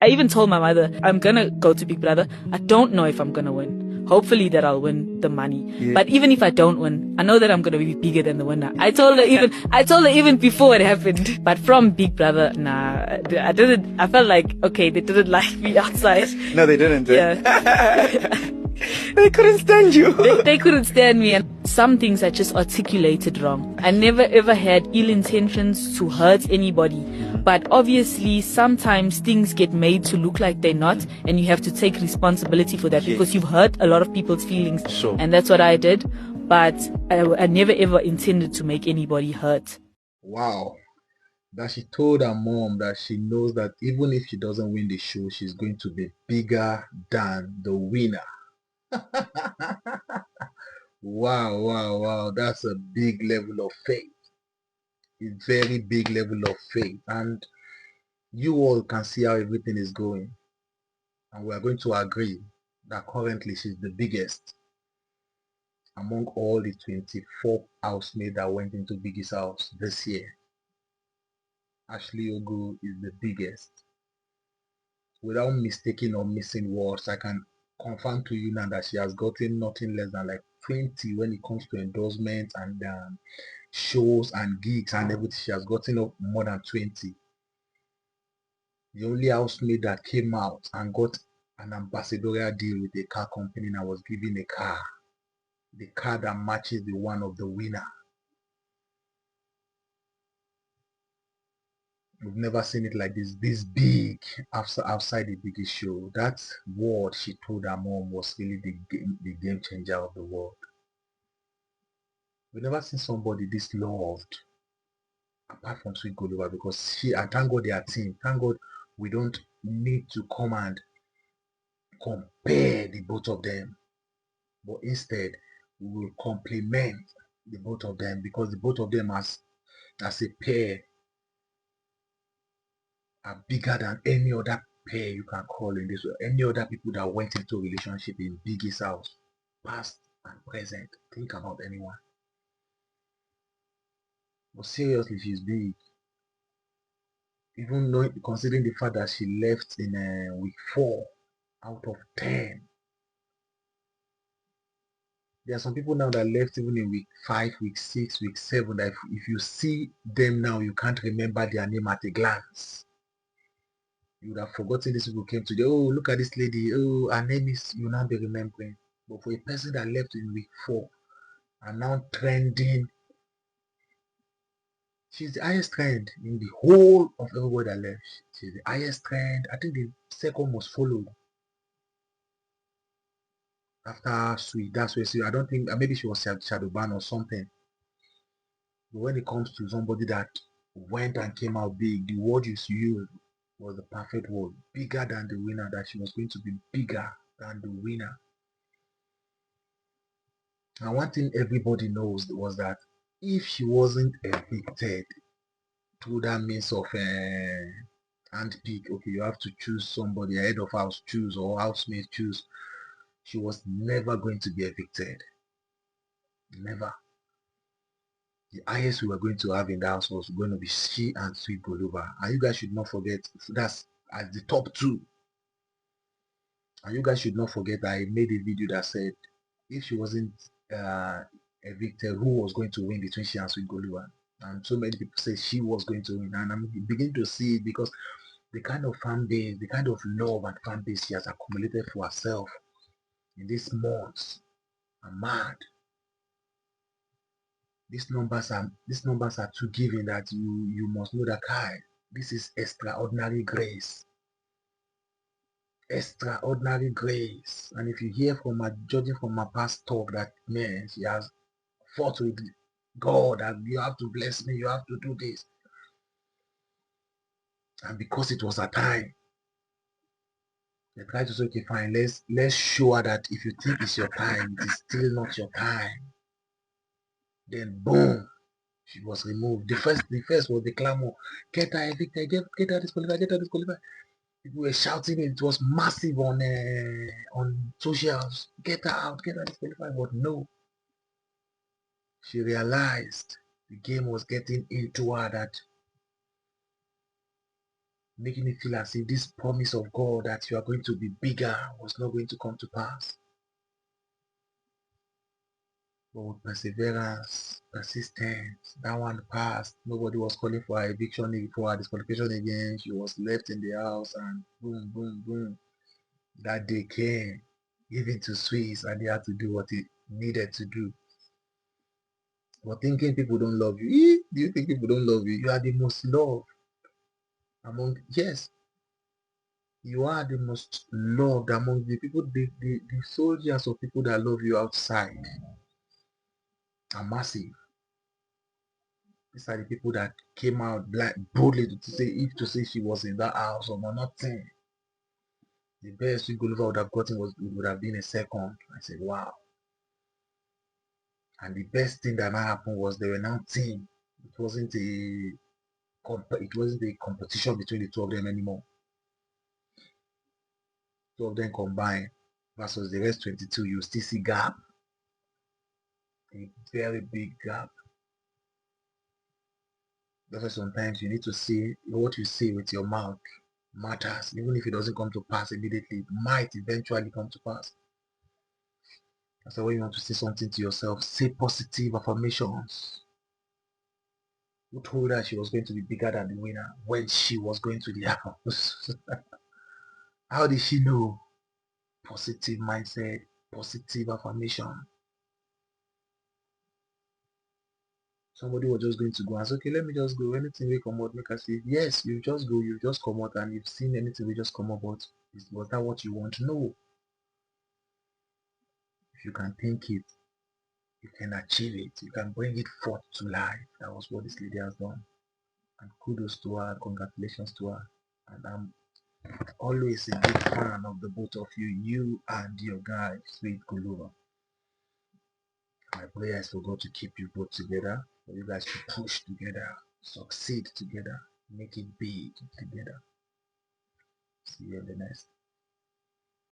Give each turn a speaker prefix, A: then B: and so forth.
A: I even told my mother, I'm gonna go to Big Brother. I don't know if I'm gonna win. Hopefully that I'll win the money. Yeah. But even if I don't win, I know that I'm gonna be bigger than the winner. I told her even before it happened. But from Big Brother, nah, I didn't. I felt like, okay, they didn't like me outside.
B: No, they didn't.
A: Yeah.
B: They couldn't stand you.
A: They couldn't stand me, and some things I just articulated wrong. I never ever had ill intentions to hurt anybody. But obviously, sometimes things get made to look like they're not, and you have to take responsibility for that because you've hurt a lot of people's feelings.
B: Sure.
A: And that's what I did. But I never ever intended to make anybody hurt.
C: Wow. That she told her mom that she knows that even if she doesn't win the show, she's going to be bigger than the winner. Wow. That's a big level of faith. A very big level of faith. And you all can see how everything is going. And we are going to agree that currently she's the biggest among all the 24 housemates that went into Biggie's house this year. Ashley Ogle is the biggest. Without mistaking or missing words, I can confirm to you now that she has gotten nothing less than like 20 when it comes to endorsements and shows and gigs and everything. She has gotten up more than 20. The only housemate that came out and got an ambassadorial deal with a car company and was given a car, the car that matches the one of the winner. We've never seen it like this big outside the biggest show. That word she told her mom was really the game changer of the world. We've never seen somebody this loved, apart from Sweet Goluba, because and thank God they are team. Thank God we don't need to come and compare the both of them, but instead we will complement the both of them, because the both of them as a pair are bigger than any other pair you can call in this world. Any other people that went into a relationship in Biggie's house, past and present. Think about anyone. But seriously, she's big. Even though, considering the fact that she left in week 4 out of 10. There are some people now that left even in week 5, week 6, week 7. That if you see them now, you can't remember their name at a glance. You would have forgotten these people came today. Oh, look at this lady. Oh, her name is, you now be remembering. But for a person that left in week 4 and now trending, she's the highest trend in the whole of everybody that left. She's the highest trend. I think the second most followed after Sweet. That's where I don't think, maybe she was Shadowban or something. But when it comes to somebody that went and came out big, the word you used was the perfect word. Bigger than the winner, that she was going to be bigger than the winner. And one thing everybody knows was that if she wasn't evicted through that means of handpick, okay, you have to choose somebody, head of house choose or housemate choose, she was never going to be evicted. Never. The highest we were going to have in the house was going to be she and Sweet Goluba. And you guys should not forget, that's at the top 2. And you guys should not forget that I made a video that said if she wasn't evicted, who was going to win between she and Sweet Goluba? And so many people say she was going to win. And I'm beginning to see it because the kind of fan base, the kind of love and fan base she has accumulated for herself in these months are mad. These numbers are too giving that you must know that this is extraordinary grace. Extraordinary grace. And if you hear from her, judging from my past talk, that man, she has fought with God and you have to bless me, you have to do this. And because it was her time, they tried to say, okay, fine, let's show her that if you think it's your time, it is still not your time. Then boom, she was removed. The first was the clamor, get her evicted, get her disqualified, get her disqualified. People were shouting it. It was massive on socials. Get her out, get her disqualified. But no, she realized the game was getting into her, that making it feel as if this promise of God that you are going to be bigger was not going to come to pass. But with perseverance, persistence, that one passed. Nobody was calling for her eviction, for her disqualification again. She was left in the house, and boom, boom, boom. That day came, even to Swiss, and they had to do what it needed to do. But thinking people don't love you, do you think people don't love you? You are the most loved among, yes, you are the most loved among the people, the soldiers of people that love you outside are massive. These are the people that came out black boldly to say she was in that house or nothing. The best we Gulliver would have gotten would have been a second. I said, wow. And the best thing that might happen was they were now team. It wasn't a competition between the two of them anymore. Two of them combined versus the rest 22. You still see gap, a very big gap. That's why sometimes you need to see what you say with your mouth matters, even if it doesn't come to pass immediately. It might eventually come to pass. So when you want to say something to yourself, say positive affirmations. Who told her she was going to be bigger than the winner when she was going to the house? How did she know? Positive mindset, positive affirmation. Somebody was just going to go and say, okay, let me just go. Anything will come out, make us say, yes, you just go, you just come out, and you've seen anything will just come out, but was that what you want? No. If you can think it, you can achieve it, you can bring it forth to life. That was what this lady has done. And kudos to her, congratulations to her. And I'm always a big fan of the both of you and your guy, Sweet Gulliver. My prayer is for God to keep you both together, for you guys to push together, succeed together, make it big together. See you in the next.